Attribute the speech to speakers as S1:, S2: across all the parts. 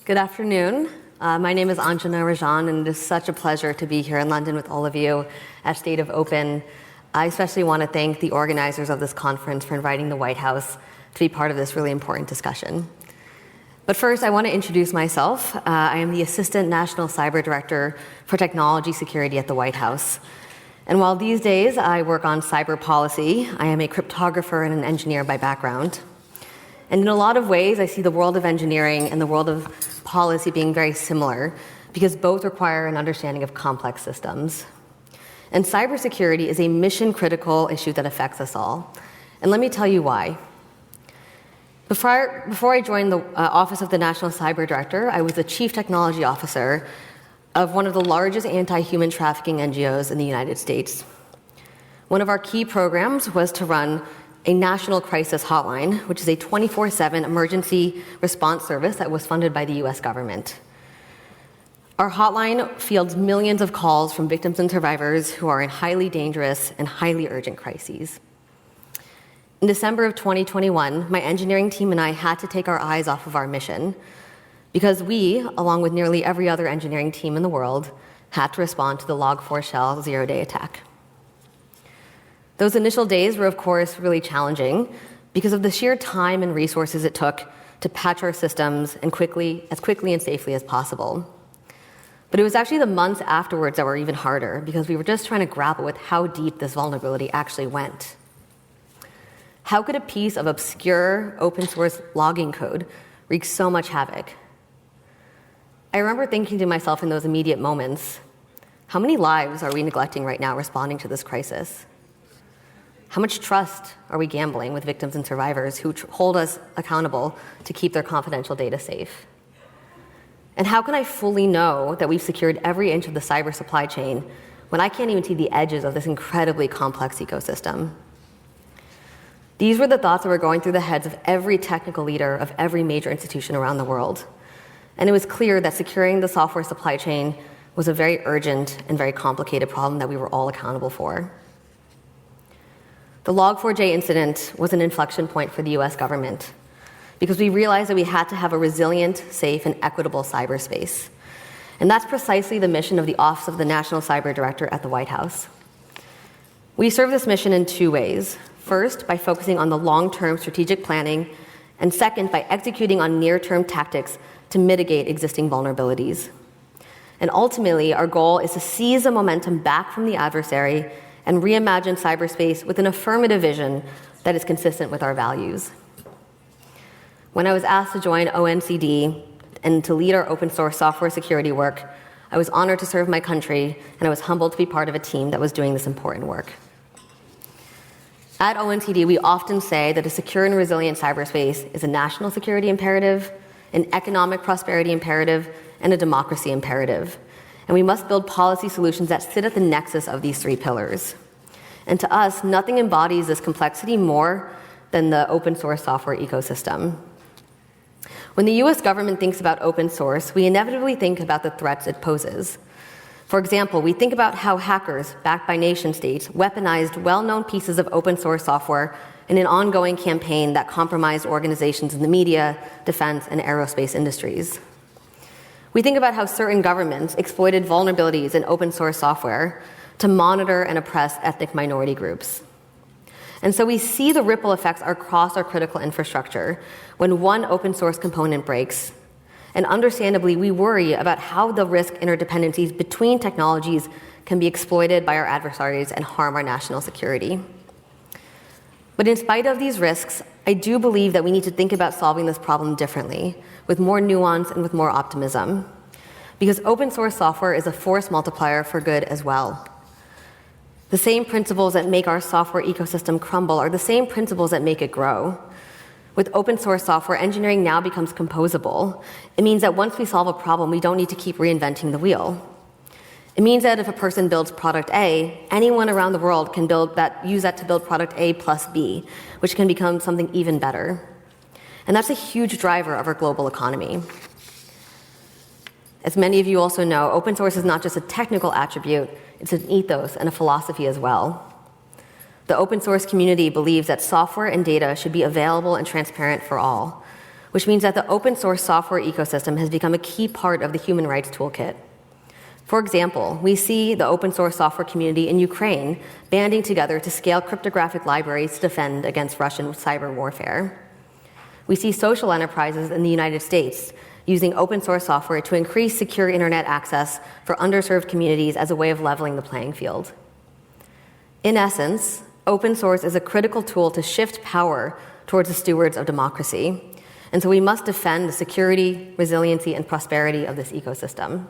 S1: Good afternoon. My name is Anjana Rajan, and it is such a pleasure to be here in London with all of you at State of Open. I especially want to thank the organizers of this conference for inviting the White House to be part of this really important discussion. But first, I want to introduce myself. I am the Assistant National Cyber Director for Technology Security at the White House. And while these days I work on cyber policy, I am a cryptographer and an engineer by background. And in a lot of ways, I see the world of engineering and the world of policy being very similar because both require an understanding of complex systems. And cybersecurity is a mission-critical issue that affects us all. And let me tell you why. Before I joined the Office of the National Cyber Director, I was the Chief Technology Officer of one of the largest anti-human trafficking NGOs in the United States. One of our key programs was to run a national crisis hotline, which is a 24/7 emergency response service that was funded by the US government. Our hotline fields millions of calls from victims and survivors who are in highly dangerous and highly urgent crises. In December of 2021, my engineering team and I had to take our eyes off of our mission because we, along with nearly every other engineering team in the world, had to respond to the Log4Shell zero-day attack. Those initial days were, of course, really challenging because of the sheer time and resources it took to patch our systems as quickly and safely as possible. But it was actually the months afterwards that were even harder because we were just trying to grapple with how deep this vulnerability actually went. How could a piece of obscure open source logging code wreak so much havoc? I remember thinking to myself in those immediate moments, how many lives are we neglecting right now responding to this crisis? How much trust are we gambling with victims and survivors who hold us accountable to keep their confidential data safe? And how can I fully know that we've secured every inch of the cyber supply chain when I can't even see the edges of this incredibly complex ecosystem? These were the thoughts that were going through the heads of every technical leader of every major institution around the world. And it was clear that securing the software supply chain was a very urgent and very complicated problem that we were all accountable for. The Log4j incident was an inflection point for the US government because we realized that we had to have a resilient, safe, and equitable cyberspace. And that's precisely the mission of the Office of the National Cyber Director at the White House. We serve this mission in two ways. First, by focusing on the long-term strategic planning, and second, by executing on near-term tactics to mitigate existing vulnerabilities. And ultimately, our goal is to seize the momentum back from the adversary and reimagine cyberspace with an affirmative vision that is consistent with our values. When I was asked to join ONCD and to lead our open source software security work, I was honored to serve my country, and I was humbled to be part of a team that was doing this important work. At ONCD, we often say that a secure and resilient cyberspace is a national security imperative, an economic prosperity imperative, and a democracy imperative. And we must build policy solutions that sit at the nexus of these three pillars. And to us, nothing embodies this complexity more than the open source software ecosystem. When the US government thinks about open source, we inevitably think about the threats it poses. For example, we think about how hackers, backed by nation states, weaponized well-known pieces of open source software in an ongoing campaign that compromised organizations in the media, defense, and aerospace industries. We think about how certain governments exploited vulnerabilities in open source software to monitor and oppress ethnic minority groups. And so we see the ripple effects across our critical infrastructure when one open source component breaks. And understandably, we worry about how the risk interdependencies between technologies can be exploited by our adversaries and harm our national security. But in spite of these risks, I do believe that we need to think about solving this problem differently, with more nuance and with more optimism. Because open source software is a force multiplier for good as well. The same principles that make our software ecosystem crumble are the same principles that make it grow. With open source software, engineering now becomes composable. It means that once we solve a problem, we don't need to keep reinventing the wheel. It means that if a person builds product A, anyone around the world can use that to build product A plus B, which can become something even better. And that's a huge driver of our global economy. As many of you also know, open source is not just a technical attribute, it's an ethos and a philosophy as well. The open source community believes that software and data should be available and transparent for all, which means that the open source software ecosystem has become a key part of the human rights toolkit. For example, we see the open source software community in Ukraine banding together to scale cryptographic libraries to defend against Russian cyber warfare. We see social enterprises in the United States using open source software to increase secure internet access for underserved communities as a way of leveling the playing field. In essence, open source is a critical tool to shift power towards the stewards of democracy, and so we must defend the security, resiliency, and prosperity of this ecosystem.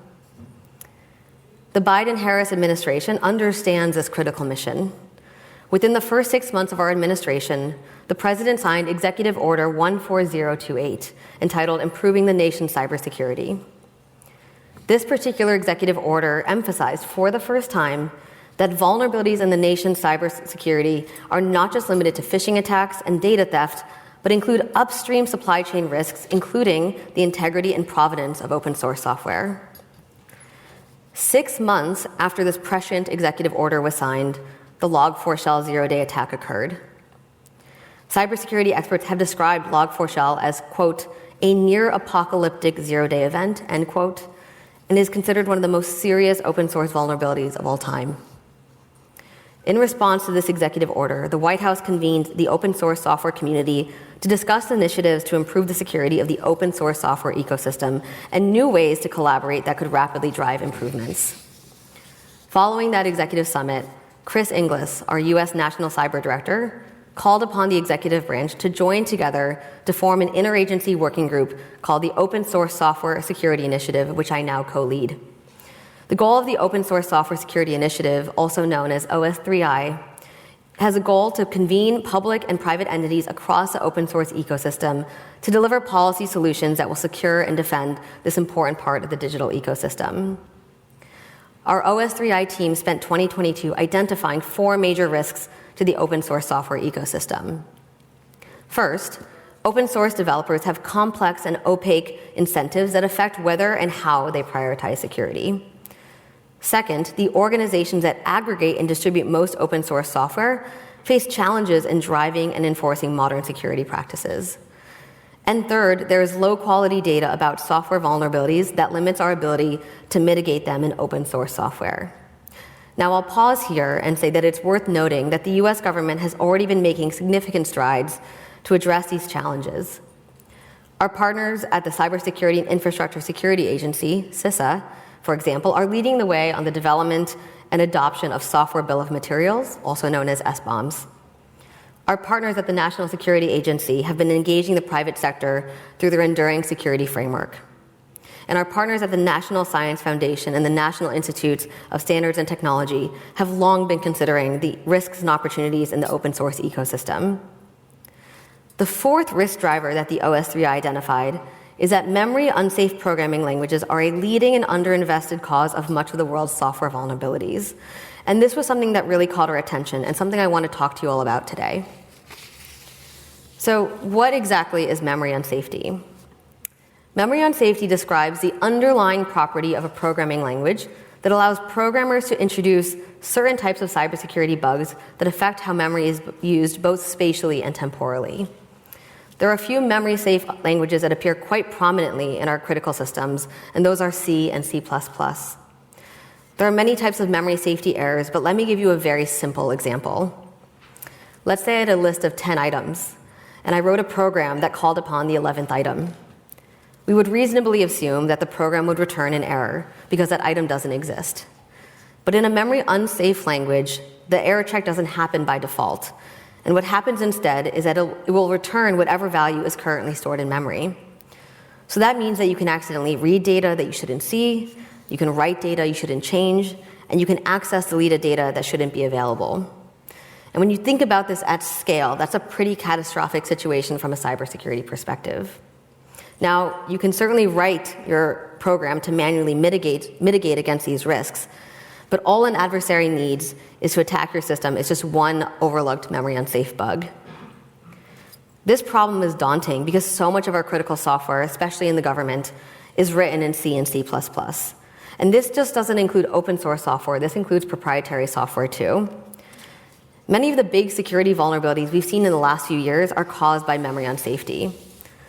S1: The Biden-Harris administration understands this critical mission. Within the first 6 months of our administration, the President signed Executive Order 14028, entitled Improving the Nation's Cybersecurity. This particular executive order emphasized for the first time that vulnerabilities in the nation's cybersecurity are not just limited to phishing attacks and data theft, but include upstream supply chain risks, including the integrity and provenance of open source software. 6 months after this prescient executive order was signed, the Log4Shell zero-day attack occurred. Cybersecurity experts have described Log4Shell as, quote, a near-apocalyptic zero-day event, end quote, and is considered one of the most serious open source vulnerabilities of all time. In response to this executive order, the White House convened the open source software community to discuss initiatives to improve the security of the open source software ecosystem and new ways to collaborate that could rapidly drive improvements. Following that executive summit, Chris Inglis, our U.S. National Cyber Director, called upon the executive branch to join together to form an interagency working group called the Open Source Software Security Initiative, which I now co-lead. The goal of the Open Source Software Security Initiative, also known as OS3I, has a goal to convene public and private entities across the open source ecosystem to deliver policy solutions that will secure and defend this important part of the digital ecosystem. Our OS3I team spent 2022 identifying 4 major risks to the open source software ecosystem. First, open source developers have complex and opaque incentives that affect whether and how they prioritize security. Second, the organizations that aggregate and distribute most open source software face challenges in driving and enforcing modern security practices. And third, there is low-quality data about software vulnerabilities that limits our ability to mitigate them in open source software. Now, I'll pause here and say that it's worth noting that the US government has already been making significant strides to address these challenges. Our partners at the Cybersecurity and Infrastructure Security Agency, CISA, for example, are leading the way on the development and adoption of software bill of materials, also known as SBOMs. Our partners at the National Security Agency have been engaging the private sector through their Enduring Security Framework. And our partners at the National Science Foundation and the National Institutes of Standards and Technology have long been considering the risks and opportunities in the open source ecosystem. The fourth risk driver that the OS3I identified is that memory-unsafe programming languages are a leading and underinvested cause of much of the world's software vulnerabilities. And this was something that really caught our attention and something I want to talk to you all about today. So what exactly is memory unsafety? Memory unsafety describes the underlying property of a programming language that allows programmers to introduce certain types of cybersecurity bugs that affect how memory is used both spatially and temporally. There are a few memory-safe languages that appear quite prominently in our critical systems, and those are C and C++. There are many types of memory safety errors, but let me give you a very simple example. Let's say I had a list of 10 items, and I wrote a program that called upon the 11th item. We would reasonably assume that the program would return an error because that item doesn't exist. But in a memory-unsafe language, the error check doesn't happen by default. And what happens instead is that it will return whatever value is currently stored in memory. So that means that you can accidentally read data that you shouldn't see, you can write data you shouldn't change, and you can access deleted data that shouldn't be available. And when you think about this at scale, that's a pretty catastrophic situation from a cybersecurity perspective. Now, you can certainly write your program to manually mitigate against these risks, but all an adversary needs is to attack your system is just one overlooked memory unsafe bug. This problem is daunting because so much of our critical software, especially in the government, is written in C and C++. And this just doesn't include open source software, this includes proprietary software too. Many of the big security vulnerabilities we've seen in the last few years are caused by memory unsafety.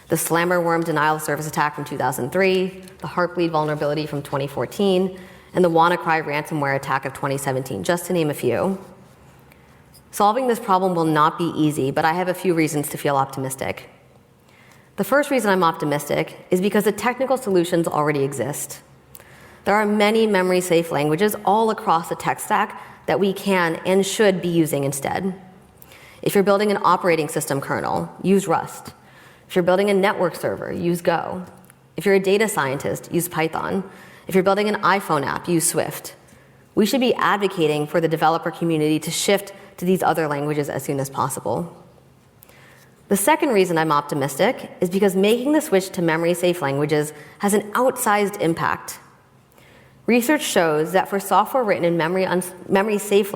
S1: the Slammer worm denial of service attack from 2003, the Heartbleed vulnerability from 2014, and the WannaCry ransomware attack of 2017, just to name a few. Solving this problem will not be easy, but I have a few reasons to feel optimistic. The first reason I'm optimistic is because the technical solutions already exist. There are many memory-safe languages all across the tech stack that we can and should be using instead. If you're building an operating system kernel, use Rust. If you're building a network server, use Go. If you're a data scientist, use Python. If you're building an iPhone app, use Swift. We should be advocating for the developer community to shift to these other languages as soon as possible. The second reason I'm optimistic is because making the switch to memory-safe languages has an outsized impact. Research shows that for software written in memory-safe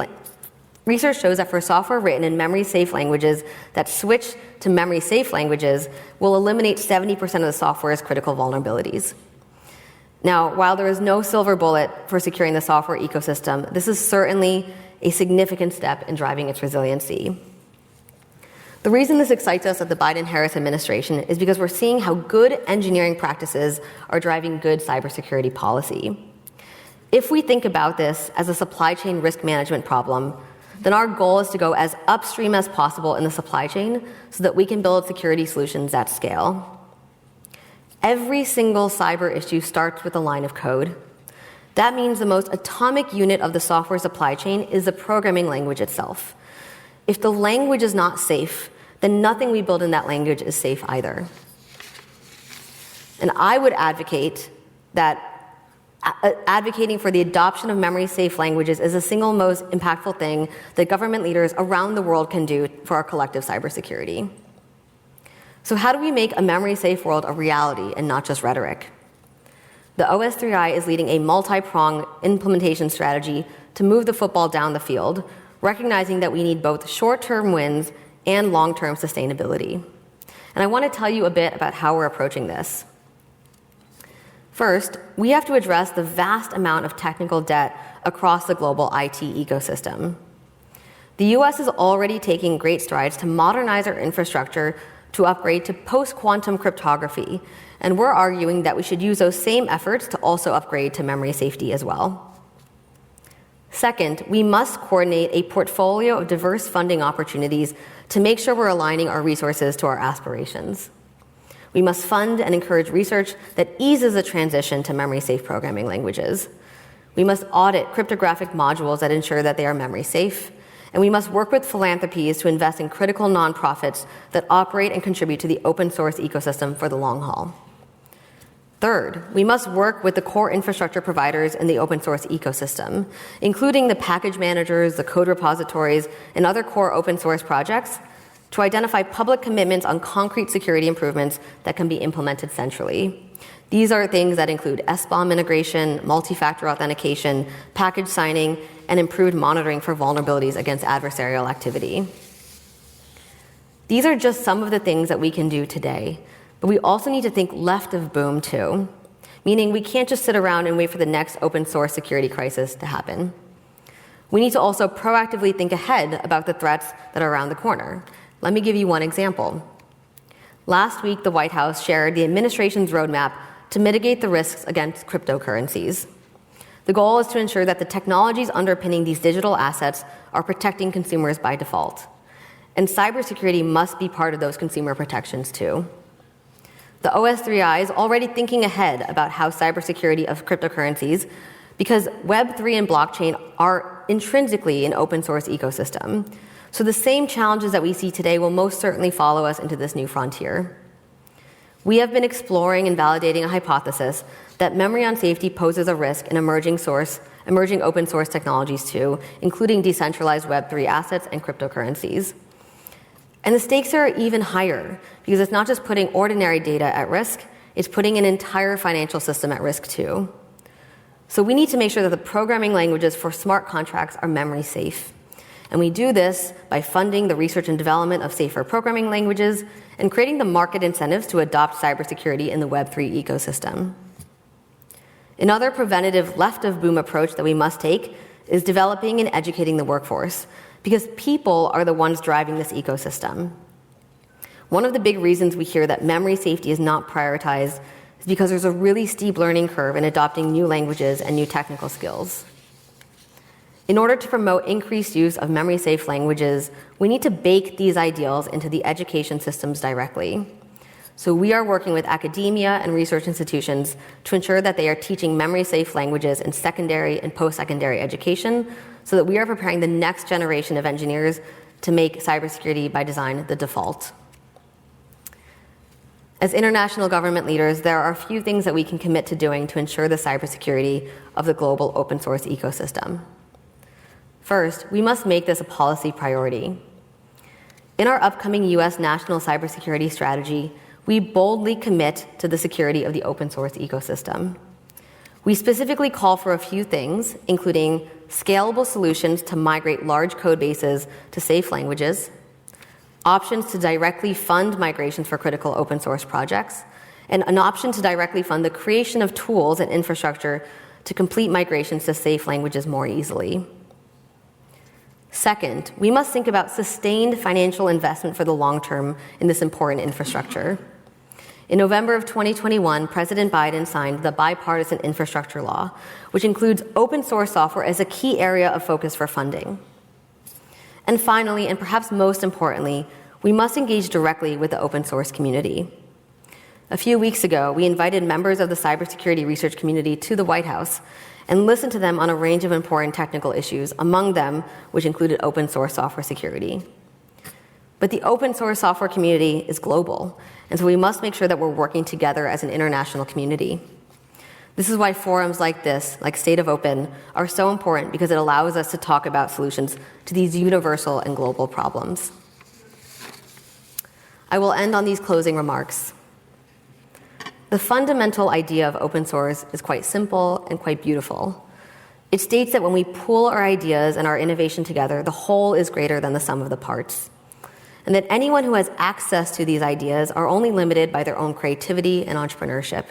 S1: languages that switch to memory-safe languages will eliminate 70% of the software's critical vulnerabilities. Now, while there is no silver bullet for securing the software ecosystem, this is certainly a significant step in driving its resiliency. The reason this excites us at the Biden-Harris administration is because we're seeing how good engineering practices are driving good cybersecurity policy. If we think about this as a supply chain risk management problem, then our goal is to go as upstream as possible in the supply chain so that we can build security solutions at scale. Every single cyber issue starts with a line of code. That means the most atomic unit of the software supply chain is the programming language itself. If the language is not safe, then nothing we build in that language is safe either. And I would advocate that advocating for the adoption of memory-safe languages is the single most impactful thing that government leaders around the world can do for our collective cybersecurity. So how do we make a memory-safe world a reality and not just rhetoric? The OS3I is leading a multi-pronged implementation strategy to move the football down the field, recognizing that we need both short-term wins and long-term sustainability. And I want to tell you a bit about how we're approaching this. First, we have to address the vast amount of technical debt across the global IT ecosystem. The US is already taking great strides to modernize our infrastructure to upgrade to post-quantum cryptography, and we're arguing that we should use those same efforts to also upgrade to memory safety as well. Second, we must coordinate a portfolio of diverse funding opportunities to make sure we're aligning our resources to our aspirations. We must fund and encourage research that eases the transition to memory-safe programming languages. We must audit cryptographic modules that ensure that they are memory safe. And we must work with philanthropies to invest in critical nonprofits that operate and contribute to the open source ecosystem for the long haul. Third, we must work with the core infrastructure providers in the open source ecosystem, including the package managers, the code repositories, and other core open source projects, to identify public commitments on concrete security improvements that can be implemented centrally. These are things that include SBOM integration, multi-factor authentication, package signing, and improved monitoring for vulnerabilities against adversarial activity. These are just some of the things that we can do today, but we also need to think left of boom too, meaning we can't just sit around and wait for the next open source security crisis to happen. We need to also proactively think ahead about the threats that are around the corner. Let me give you one example. Last week, the White House shared the administration's roadmap to mitigate the risks against cryptocurrencies. The goal is to ensure that the technologies underpinning these digital assets are protecting consumers by default. And cybersecurity must be part of those consumer protections too. The OS3I is already thinking ahead about how cybersecurity of cryptocurrencies, because Web3 and blockchain are intrinsically an open source ecosystem. So the same challenges that we see today will most certainly follow us into this new frontier. We have been exploring and validating a hypothesis that memory on safety poses a risk in emerging open source technologies too, including decentralized Web3 assets and cryptocurrencies. And the stakes are even higher, because it's not just putting ordinary data at risk, it's putting an entire financial system at risk too. So we need to make sure that the programming languages for smart contracts are memory safe. And we do this by funding the research and development of safer programming languages and creating the market incentives to adopt cybersecurity in the Web3 ecosystem. Another preventative left-of-boom approach that we must take is developing and educating the workforce, because people are the ones driving this ecosystem. One of the big reasons we hear that memory safety is not prioritized is because there's a really steep learning curve in adopting new languages and new technical skills. In order to promote increased use of memory-safe languages, we need to bake these ideals into the education systems directly. So we are working with academia and research institutions to ensure that they are teaching memory-safe languages in secondary and post-secondary education so that we are preparing the next generation of engineers to make cybersecurity by design the default. As international government leaders, there are a few things that we can commit to doing to ensure the cybersecurity of the global open source ecosystem. First, we must make this a policy priority. In our upcoming US national cybersecurity strategy, we boldly commit to the security of the open source ecosystem. We specifically call for a few things, including scalable solutions to migrate large code bases to safe languages, options to directly fund migrations for critical open source projects, and an option to directly fund the creation of tools and infrastructure to complete migrations to safe languages more easily. Second, we must think about sustained financial investment for the long term in this important infrastructure. In November of 2021, President Biden signed the Bipartisan Infrastructure Law, which includes open source software as a key area of focus for funding. And finally, and perhaps most importantly, we must engage directly with the open source community. A few weeks ago, we invited members of the cybersecurity research community to the White House and listened to them on a range of important technical issues, among them which included open source software security. But the open source software community is global, and so we must make sure that we're working together as an international community. This is why forums like this, like State of Open, are so important because it allows us to talk about solutions to these universal and global problems. I will end on these closing remarks. The fundamental idea of open source is quite simple and quite beautiful. It states that when we pool our ideas and our innovation together, the whole is greater than the sum of the parts. And that anyone who has access to these ideas are only limited by their own creativity and entrepreneurship.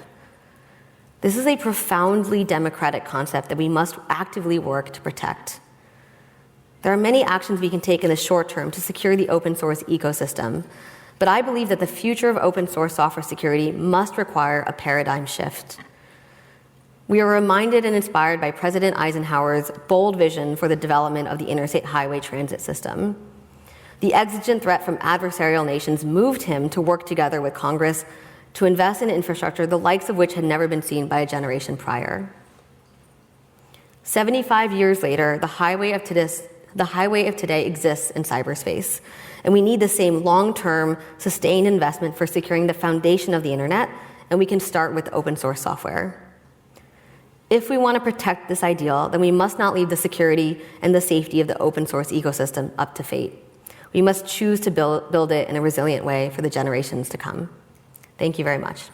S1: This is a profoundly democratic concept that we must actively work to protect. There are many actions we can take in the short term to secure the open source ecosystem, but I believe that the future of open source software security must require a paradigm shift. We are reminded and inspired by President Eisenhower's bold vision for the development of the interstate highway transit system. The exigent threat from adversarial nations moved him to work together with Congress to invest in infrastructure the likes of which had never been seen by a generation prior. 75 years later, the highway of today exists in cyberspace, and we need the same long-term, sustained investment for securing the foundation of the internet, and we can start with open source software. If we want to protect this ideal, then we must not leave the security and the safety of the open source ecosystem up to fate. We must choose to build it in a resilient way for the generations to come. Thank you very much.